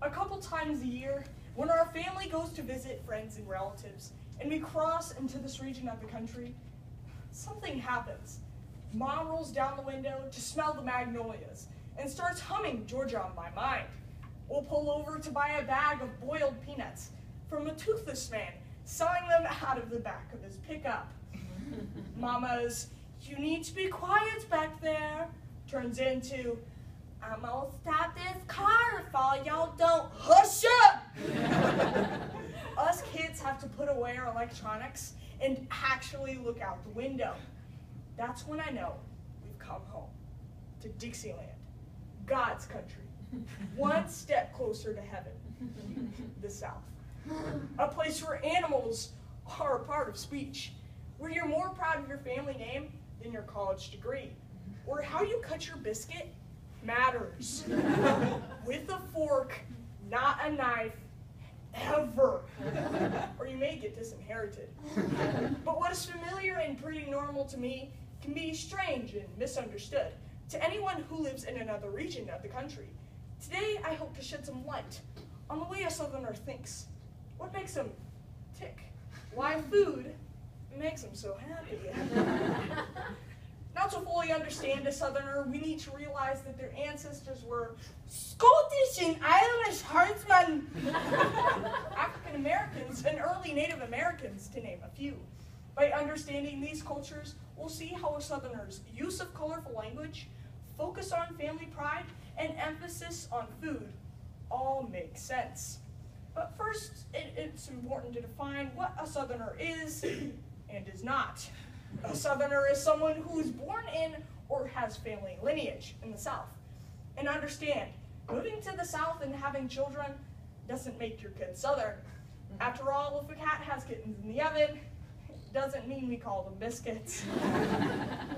A couple times a year, when our family goes to visit friends and relatives, and we cross into this region of the country, something happens. Mom rolls down the window to smell the magnolias and starts humming Georgia on My Mind. We'll pull over to buy a bag of boiled peanuts from a toothless man selling them out of the back of his pickup. Mama's, "You need to be quiet back there," turns into, "I'm gonna stop this car if all y'all don't hush up." Us kids have to put away our electronics and actually look out the window. That's when I know we've come home to Dixieland, God's country, one step closer to heaven, the South. A place where animals are a part of speech, where you're more proud of your family name than your college degree, where how you cut your biscuit matters. With a fork, not a knife, ever. Or you may get disinherited. But what is familiar and pretty normal to me can be strange and misunderstood to anyone who lives in another region of the country. Today, I hope to shed some light on the way a Southerner thinks. What makes them tick? Why food makes them so happy. Not to fully understand a Southerner, we need to realize that their ancestors were Scottish and Irish herdsmen, African Americans, and early Native Americans, to name a few. By understanding these cultures, we'll see how a Southerner's use of colorful language, focus on family pride, and emphasis on food all make sense. But first, it's important to define what a Southerner is and is not. A Southerner is someone who is born in or has family lineage in the South. And understand, moving to the South and having children doesn't make your kid Southern. After all, if a cat has kittens in the oven, it doesn't mean we call them biscuits.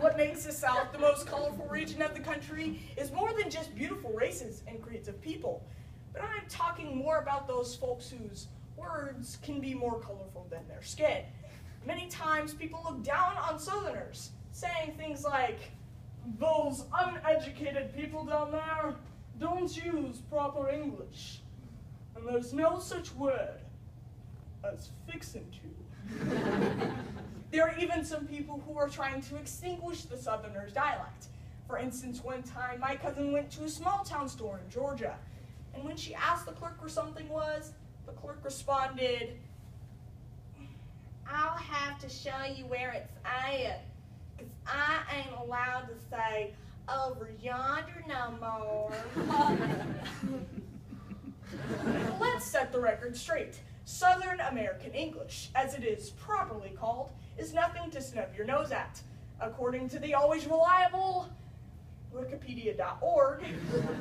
What makes the South the most colorful region of the country is more than just beautiful races and creeds of people. But I'm talking more about those folks whose words can be more colorful than their skin. Many times people look down on Southerners, saying things like, "Those uneducated people down there don't use proper English, and there's no such word as fixin' to." There are even some people who are trying to extinguish the Southerner's dialect. For instance, one time my cousin went to a small town store in Georgia, and when she asked the clerk where something was, the clerk responded, "I'll have to show you where it's at, because I ain't allowed to say over yonder no more." Let's set the record straight. Southern American English, as it is properly called, is nothing to snub your nose at. According to the always reliable Wikipedia.org,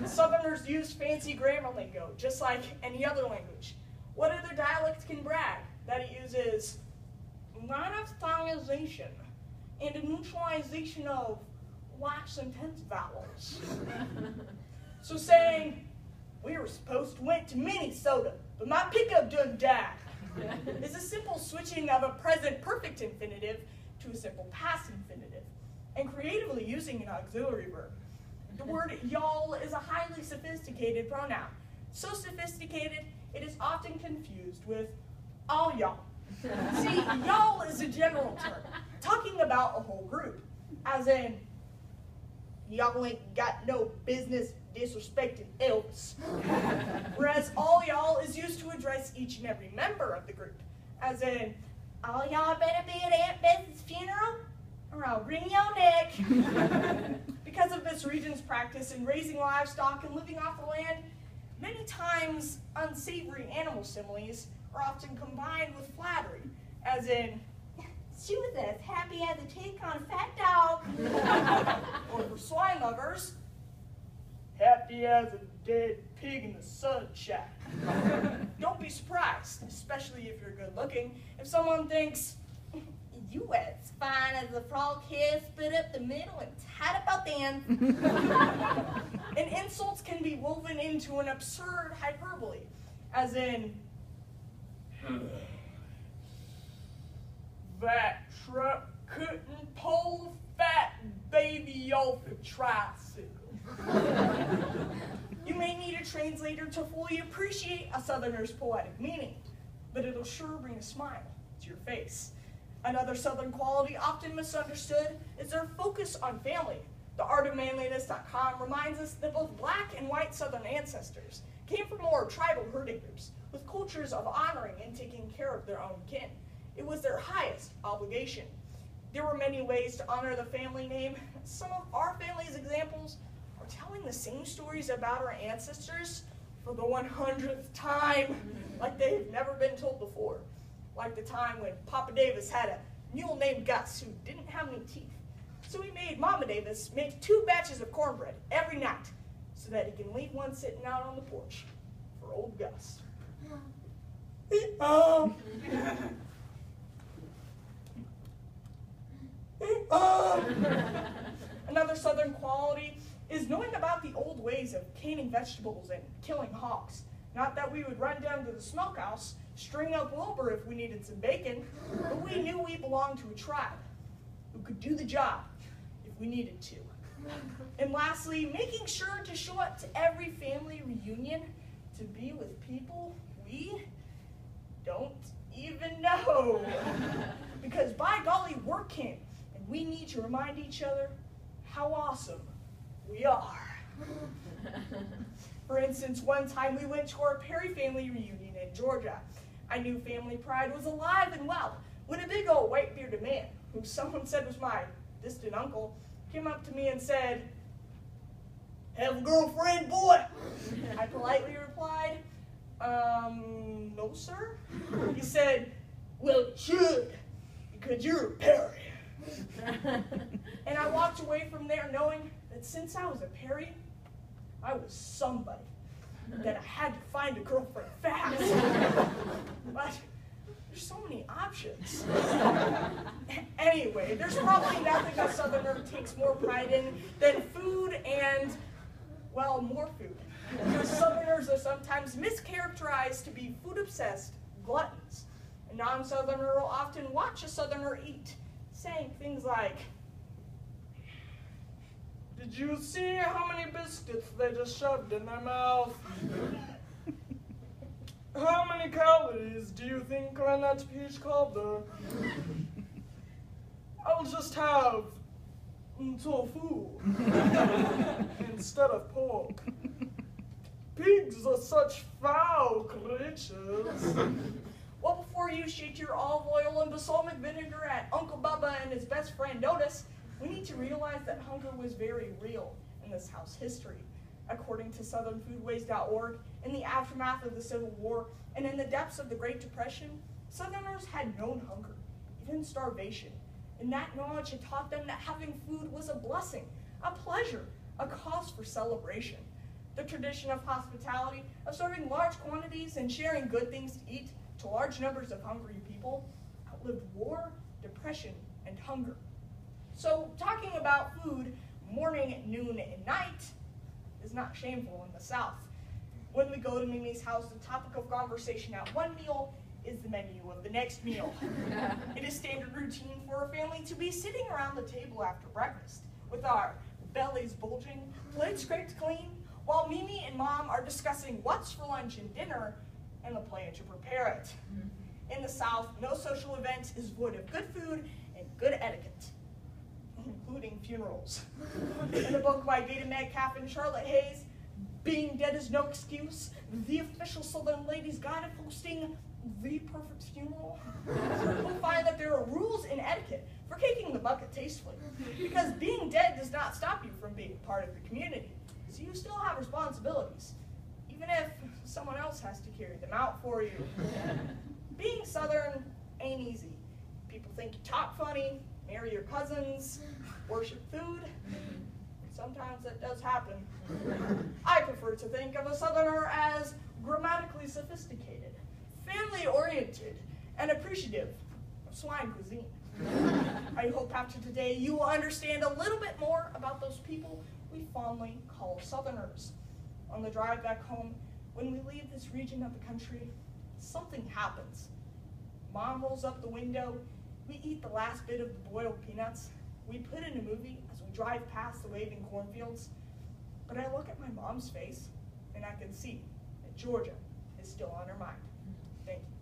Southerners use fancy grammar lingo, just like any other language. What other dialect can brag that it uses monophthongization and a neutralization of wax and tense vowels? So saying, "We were supposed to went to Minnesota, but my pickup done died," is a simple switching of a present perfect infinitive to a simple past infinitive, and creatively using an auxiliary verb. The word y'all is a highly sophisticated pronoun. So sophisticated, it is often confused with all y'all. See, y'all is a general term, talking about a whole group, as in, y'all ain't got no business disrespecting Elvis. Whereas all y'all is used to address each and every member of the group, as in, all y'all better be at Aunt Beth's funeral, or I'll wring your neck. Because of this region's practice in raising livestock and living off the land, many times unsavory animal similes are often combined with flattery, as in, "She was as happy as a tick on a fat dog." Or for swine lovers, "Happy as a dead pig in the sunshine." Don't be surprised, especially if you're good looking, if someone thinks, "You as fine as a frog hair split up the middle and tied up both ends." And insults can be woven into an absurd hyperbole, as in, "That truck couldn't pull a fat baby off a tricycle." You may need a translator to fully appreciate a Southerner's poetic meaning, but it'll sure bring a smile to your face. Another Southern quality often misunderstood is their focus on family. TheArtOfManliness.com reminds us that both black and white Southern ancestors came from more tribal herding groups with cultures of honoring and taking care of their own kin. It was their highest obligation. There were many ways to honor the family name. Some of our family's examples are telling the same stories about our ancestors for the 100th time, like they've never been told before. Like the time when Papa Davis had a mule named Gus who didn't have any teeth. So he made Mama Davis make 2 batches of cornbread every night so that he can leave one sitting out on the porch for old Gus. Another Southern quality is knowing about the old ways of canning vegetables and killing hogs. Not that we would run down to the smokehouse, string up Wilbur if we needed some bacon, but we knew we belonged to a tribe who could do the job if we needed to. And lastly, making sure to show up to every family reunion to be with people we don't even know. Because by golly, we're kin, and we need to remind each other how awesome we are. For instance, one time we went to our Perry family reunion in Georgia. I knew family pride was alive and well when a big old white bearded man, who someone said was my distant uncle, came up to me and said, "Have a girlfriend, boy?" I politely replied, "No, sir." He said, "Well, you should, because you're a Perry." And I walked away from there knowing that since I was a Perry, I was somebody, that I had to find a girlfriend fast. But there's so many options. Anyway, there's probably nothing a Southerner takes more pride in than food and, well, more food. Because Southerners are sometimes mischaracterized to be food-obsessed gluttons. A non-Southerner will often watch a Southerner eat, saying things like, "Did you see how many biscuits they just shoved in their mouth? How many calories do you think are in that peach cobbler? I'll just have tofu instead of pork. Pigs are such foul creatures." Well, before you shake your olive oil and balsamic vinegar at Uncle Bubba and his best friend Notice, we need to realize that hunger was very real in this house history. According to SouthernFoodways.org, in the aftermath of the Civil War and in the depths of the Great Depression, Southerners had known hunger, even starvation, and that knowledge had taught them that having food was a blessing, a pleasure, a cause for celebration. The tradition of hospitality, of serving large quantities and sharing good things to eat to large numbers of hungry people, outlived war, depression, and hunger. So talking about food morning, noon, and night is not shameful in the South. When we go to Mimi's house, the topic of conversation at one meal is the menu of the next meal. It is standard routine for a family to be sitting around the table after breakfast with our bellies bulging, plates scraped clean, while Mimi and Mom are discussing what's for lunch and dinner and the plan to prepare it. In the South, no social event is void of good food and good etiquette, including funerals. In a book by Gaeta Metcalf and Charlotte Hayes, Being Dead is No Excuse, the official Southern Ladies Guide of Hosting the Perfect Funeral, we'll find that there are rules and etiquette for kicking the bucket tastefully, because being dead does not stop you from being part of the community, so you still have responsibilities, even if someone else has to carry them out for you. Being Southern ain't easy. People think you talk funny, marry your cousins, worship food. Sometimes that does happen. I prefer to think of a Southerner as grammatically sophisticated, family-oriented, and appreciative of swine cuisine. I hope after today you will understand a little bit more about those people we fondly call Southerners. On the drive back home, when we leave this region of the country, something happens. Mom rolls up the window, we eat the last bit of the boiled peanuts, we put in a movie as we drive past the waving cornfields, but I look at my mom's face, and I can see that Georgia is still on her mind. Thank you.